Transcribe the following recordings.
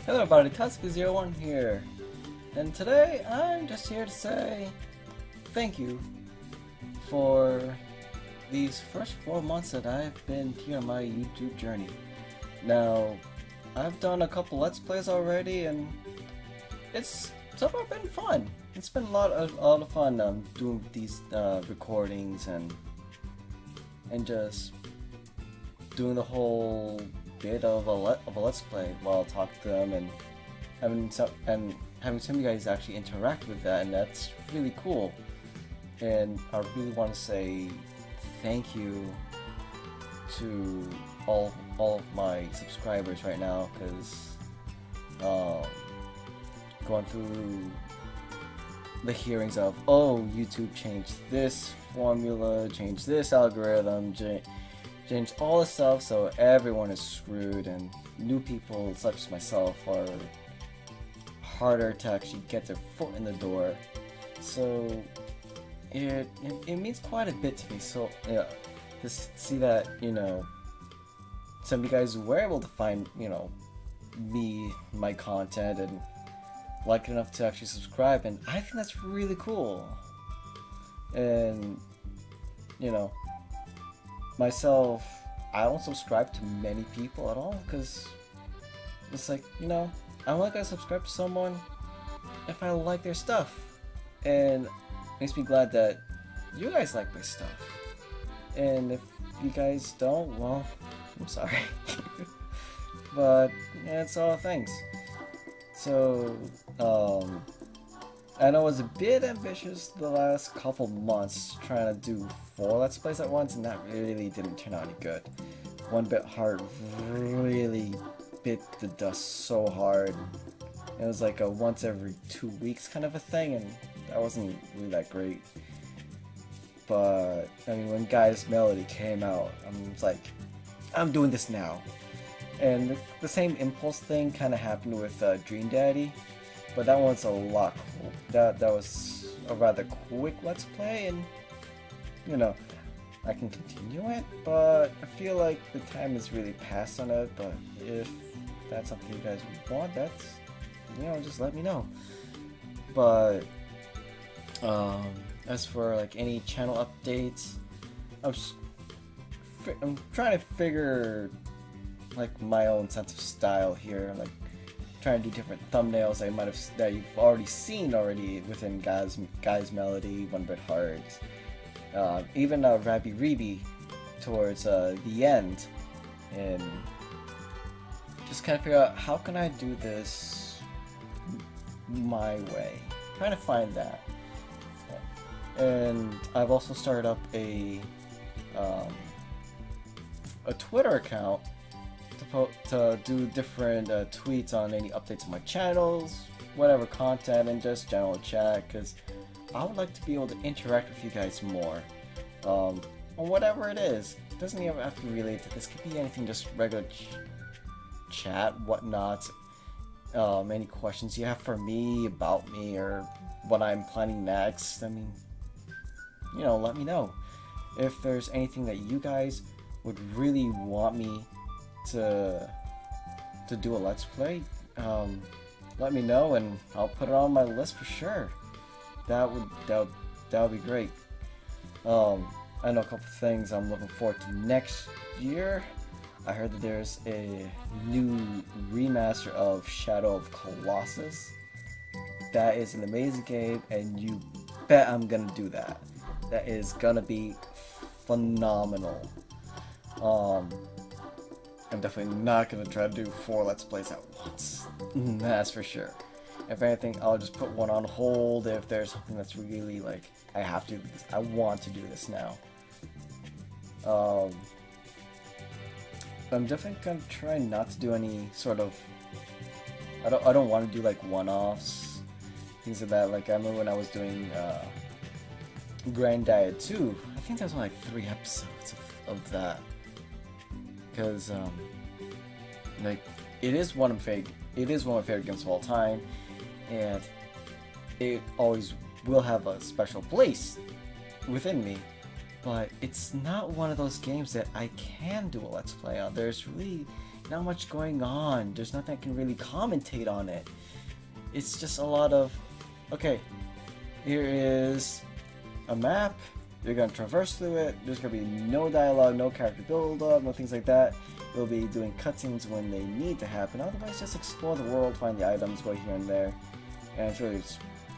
Hello everybody, Tusk01 here, and today I'm just here to say thank you for these first 4 months that I've been here on my YouTube journey. Now, I've done a couple Let's Plays already, and it's so far been fun. It's been a lot of fun doing these recordings and just doing the whole bit of a Let's Play while talking to them and having some of you guys actually interact with that, and that's really cool. And I really want to say thank you to all of my subscribers right now, because going through the hearings of, oh, YouTube changed this formula, changed this algorithm, changed all this stuff, so everyone is screwed, and new people such as myself are harder to actually get their foot in the door. So it means quite a bit to me. So yeah, to see that, you know, some of you guys were able to find, you know, me, my content, and like enough to actually subscribe, and I think that's really cool. And you know, myself, I don't subscribe to many people at all, because it's like, you know, I'm not gonna subscribe to someone if I like their stuff, and it makes me glad that you guys like my stuff. And if you guys don't, well, I'm sorry. But yeah, it's all thanks. So I know I was a bit ambitious the last couple months trying to do 4 Let's Plays at once, and that really didn't turn out any good. One Bit Heart really bit the dust so hard. It was like a once every 2 weeks kind of a thing, and that wasn't really that great. But I mean, when Guy's Melody came out, I'm like, I'm doing this now. And the same impulse thing kind of happened with Dream Daddy, but that one's a lot cool. That was a rather quick Let's Play, and you know, I can continue it, but I feel like the time is really past on it. But if that's something you guys want, that's, you know, just let me know. But as for like any channel updates, I'm trying to figure like my own sense of style here, like trying to do different thumbnails that you've already seen within Guy's Melody, One Bit Heart, even Rabby Reeby towards the end, and just kind of figure out how can I do this my way. Trying to find that. And I've also started up a Twitter account to do different tweets on any updates on my channels, whatever content, and just general chat, because I would like to be able to interact with you guys more on whatever it is. It doesn't even have to relate to this. It could be anything, just regular chat, whatnot. Any questions you have for me, about me, or what I'm planning next. I mean, you know, let me know. If there's anything that you guys would really want me to do a Let's Play, let me know, and I'll put it on my list for sure. That would be great. I know a couple things I'm looking forward to next year. I heard that there's a new remaster of Shadow of Colossus. That is an amazing game, and you bet I'm gonna do that. That is gonna be phenomenal. I'm definitely not gonna try to do 4 Let's Plays at once. That's for sure. If anything, I'll just put one on hold if there's something that's really like, I have to do this. I want to do this now. I'm definitely gonna try not to do any sort of, I don't want to do like one-offs, things like that. Like I remember when I was doing Grand Diet 2, I think there was only like 3 episodes of that. Because like it is one of my favorite games of all time, and it always will have a special place within me. but it's not one of those games that I can do a Let's Play on. There's really not much going on. There's nothing I can really commentate on it. It's just a lot of, okay, here is a map. You're gonna traverse through it. There's gonna be no dialogue, no character build-up, no things like that. We'll be doing cutscenes when they need to happen. Otherwise, just explore the world, find the items, go here and there. And it's really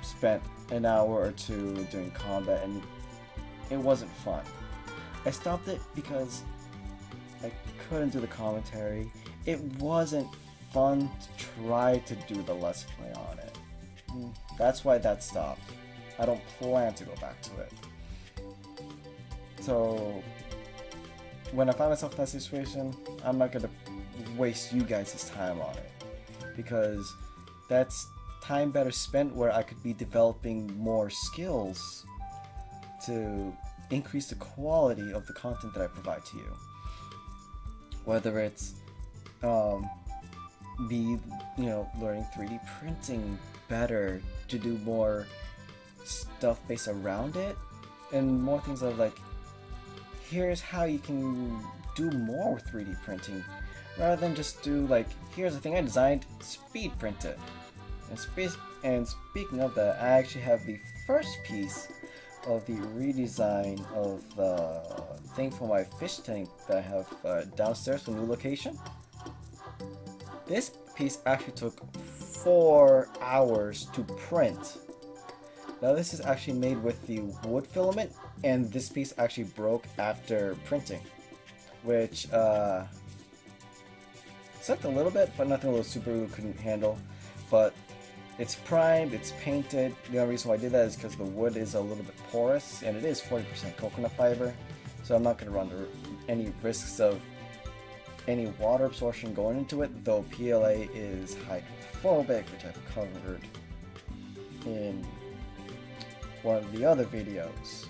spent an hour or two doing combat, and it wasn't fun. I stopped it because I couldn't do the commentary. It wasn't fun to try to do the Let's Play on it. That's why that stopped. I don't plan to go back to it. So when I find myself in that situation, I'm not gonna waste you guys' time on it, because that's time better spent where I could be developing more skills to increase the quality of the content that I provide to you. Whether it's me, learning 3D printing better to do more stuff based around it, and more things of like, here's how you can do more with 3D printing, rather than just do like, here's the thing I designed, speed print it. And speaking of that, I actually have the first piece of the redesign of the thing for my fish tank that I have downstairs for the new location. This piece actually took 4 hours to print. Now this is actually made with the wood filament, and this piece actually broke after printing, which sucked a little bit, but nothing a little Subaru couldn't handle. But it's primed, it's painted. The only reason why I did that is because the wood is a little bit porous, and it is 40% coconut fiber, so I'm not going to run any risks of any water absorption going into it, though PLA is hydrophobic, which I've covered in one of the other videos.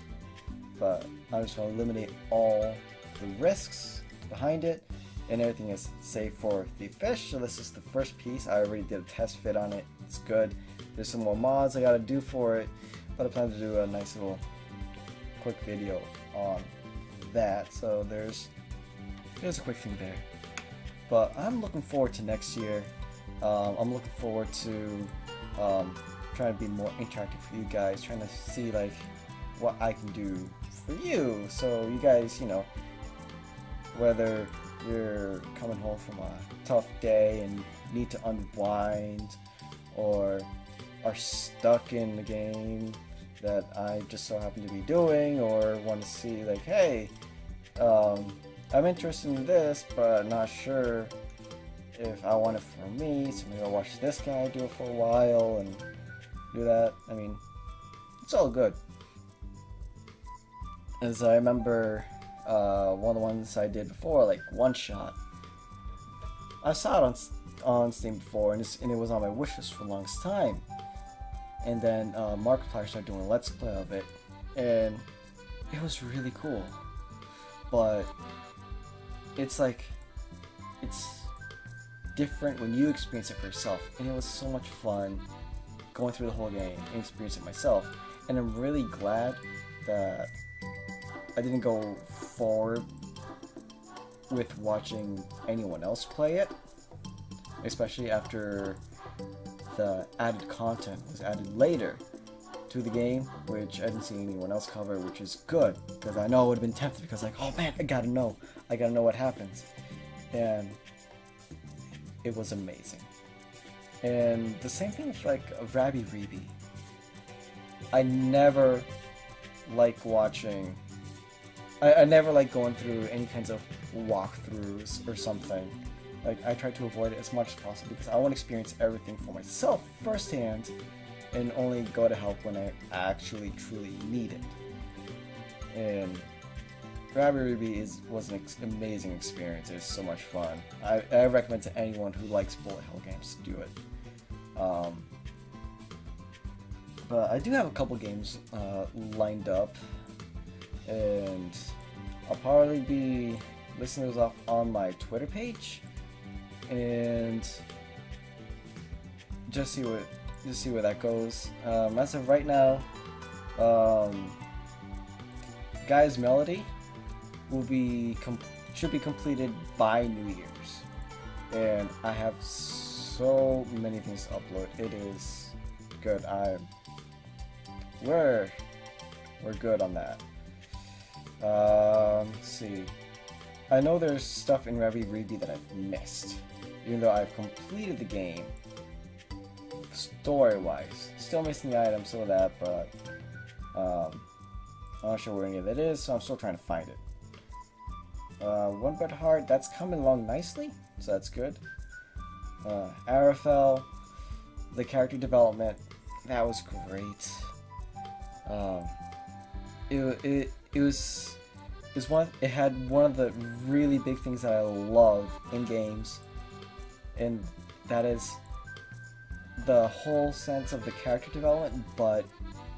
But I just want to eliminate all the risks behind it, and everything is safe for the fish. So this is the first piece. I already did a test fit on it. It's good. There's some more mods I gotta do for it, but I plan to do a nice little quick video on that. So there's a quick thing there. But I'm looking forward to next year. I'm looking forward to trying to be more interactive for you guys, trying to see like what I can do for you. So you guys, whether you're coming home from a tough day and need to unwind, or are stuck in the game that I just so happen to be doing, or want to see like, hey, I'm interested in this but not sure if I want it for me, so maybe I'll watch this guy do it for a while and do that. I mean, it's all good. As I remember, one of the ones I did before, like One Shot, I saw it on Steam before, and it was on my wishlist for the longest time. And then Markiplier started doing a Let's Play of it, and it was really cool. But it's different when you experience it for yourself, and it was so much fun going through the whole game and experiencing it myself. And I'm really glad that I didn't go forward with watching anyone else play it, especially after the added content was added later to the game, which I didn't see anyone else cover, which is good, because I know I would have been tempted, because like, oh man, I gotta know what happens. And it was amazing. And the same thing with like Rabi-Ribi. I never like watching, I never like going through any kinds of walkthroughs or something. Like, I try to avoid it as much as possible because I want to experience everything for myself firsthand, and only go to help when I actually truly need it. And Rabi-Ribi was an amazing experience. It was so much fun. I recommend to anyone who likes bullet hell games to do it. But I do have a couple games lined up, and I'll probably be listing those off on my Twitter page, and just see where that goes. As of right now, Guy's Melody should be completed by New Year's. and I have so many things to upload. It is good. We're good on that. Let's see. I know there's stuff in Revi Rebi that I've missed, even though I've completed the game. Story-wise, still missing the items, some of that, but I'm not sure where any of it is, so I'm still trying to find it. One Bret Hart, that's coming along nicely, so that's good. Arafel, the character development, that was great. It had one of the really big things that I love in games, and that is the whole sense of the character development, but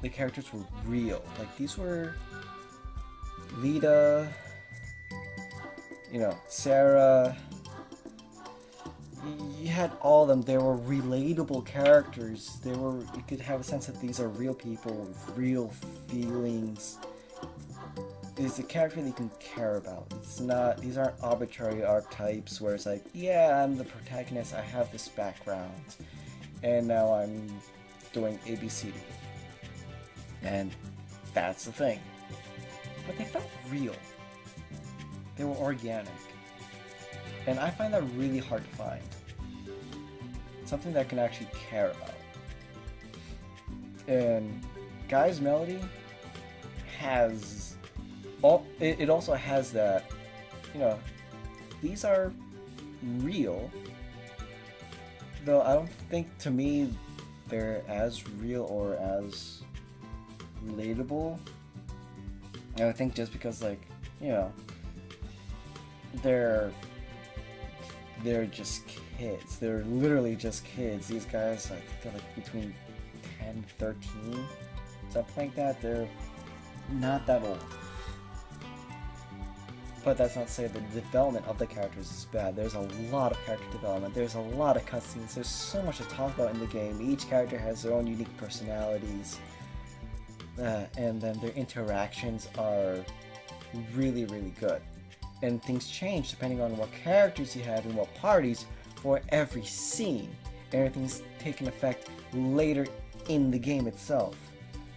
the characters were real. Like, these were Lita, Sarah. You had all of them. They were relatable characters. You could have a sense that these are real people with real feelings. It's a character that you can care about. These aren't arbitrary archetypes where it's like, yeah, I'm the protagonist, I have this background, and now I'm doing ABCD. And that's the thing. But they felt real. They were organic. And I find that really hard to find. Something that I can actually care about. And Guy's Melody has... it also has that, these are real, though I don't think, to me, they're as real or as relatable. I think just because, they're just kids. They're literally just kids. These guys, I think they're between 10 and 13, something like that. They're not that old. But that's not to say the development of the characters is bad. There's a lot of character development. There's a lot of cutscenes. There's so much to talk about in the game. Each character has their own unique personalities. And then their interactions are really, really good. And things change depending on what characters you have and what parties for every scene. Everything's taken effect later in the game itself.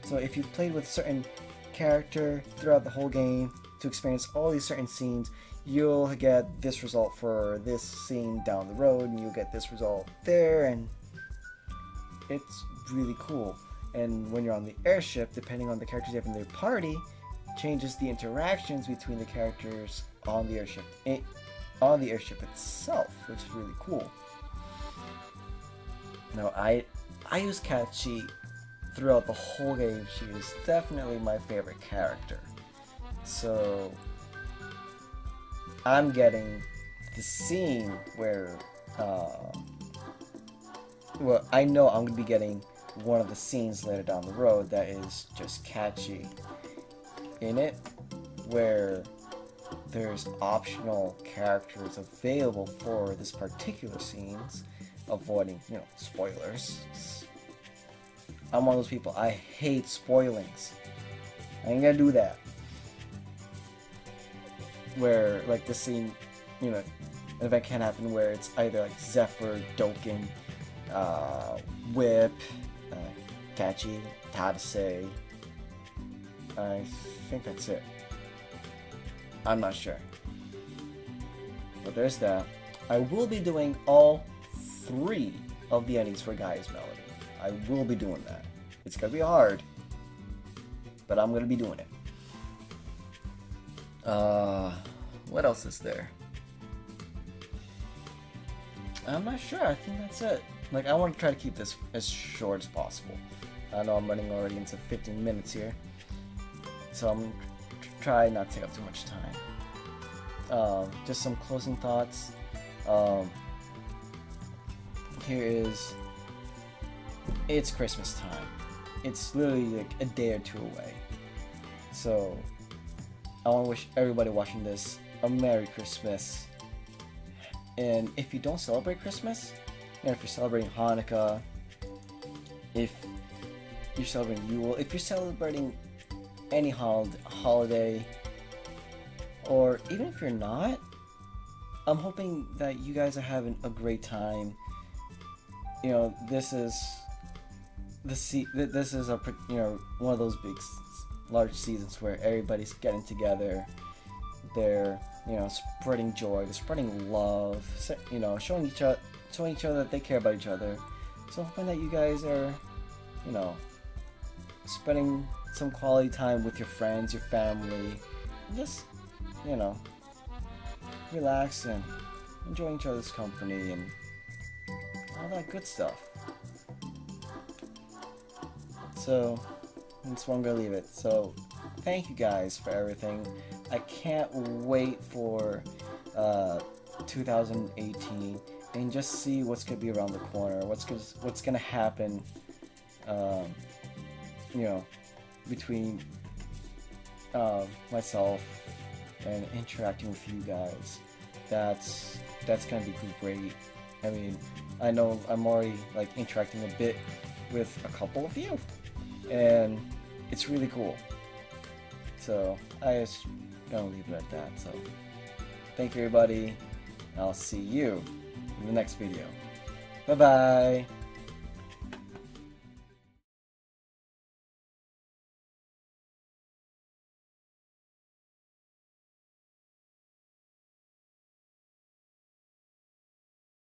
So if you've played with a certain character throughout the whole game to experience all these certain scenes, you'll get this result for this scene down the road, and you'll get this result there, and it's really cool. And when you're on the airship, depending on the characters you have in their party, changes the interactions between the characters on the airship itself, which is really cool. Now, I use Kachi throughout the whole game. She is definitely my favorite character. So I'm getting the scene where, well, I know I'm going to be getting one of the scenes later down the road that is just Kachi in it, where there's optional characters available for this particular scenes, avoiding, spoilers. I'm one of those people, I hate spoilings. I ain't gonna do that. Where, the scene, an event can happen where it's either Zephyr, Dokkan, Whip, Kachi, Tadase. I think that's it. I'm not sure. But there's that. I will be doing all 3 of the endings for Guy's Melody. I will be doing that. It's gonna be hard, but I'm gonna be doing it. What else is there? I'm not sure. I think that's it. I want to try to keep this as short as possible. I know I'm running already into 15 minutes here, so I'm gonna try not to take up too much time. Just some closing thoughts. It's Christmas time. It's literally a day or 2 away. So I want to wish everybody watching this a Merry Christmas. And if you don't celebrate Christmas, if you're celebrating Hanukkah, if you're celebrating Yule, if you're celebrating any holiday, or even if you're not, I'm hoping that you guys are having a great time. You know, this is this is a one of those large seasons where everybody's getting together. They're spreading joy, they're spreading love, showing each other that they care about each other. So I'm hoping that you guys are spending some quality time with your friends, your family, and just relax and enjoying each other's company and all that good stuff. So that's where I'm gonna leave it. So thank you guys for everything. I can't wait for 2018 and just see what's gonna be around the corner. What's gonna happen, between myself and interacting with you guys. That's gonna be great. I mean, I know I'm already like interacting a bit with a couple of you, and it's really cool. So I just gonna leave it at that. So thank you everybody. I'll see you in the next video. Bye bye.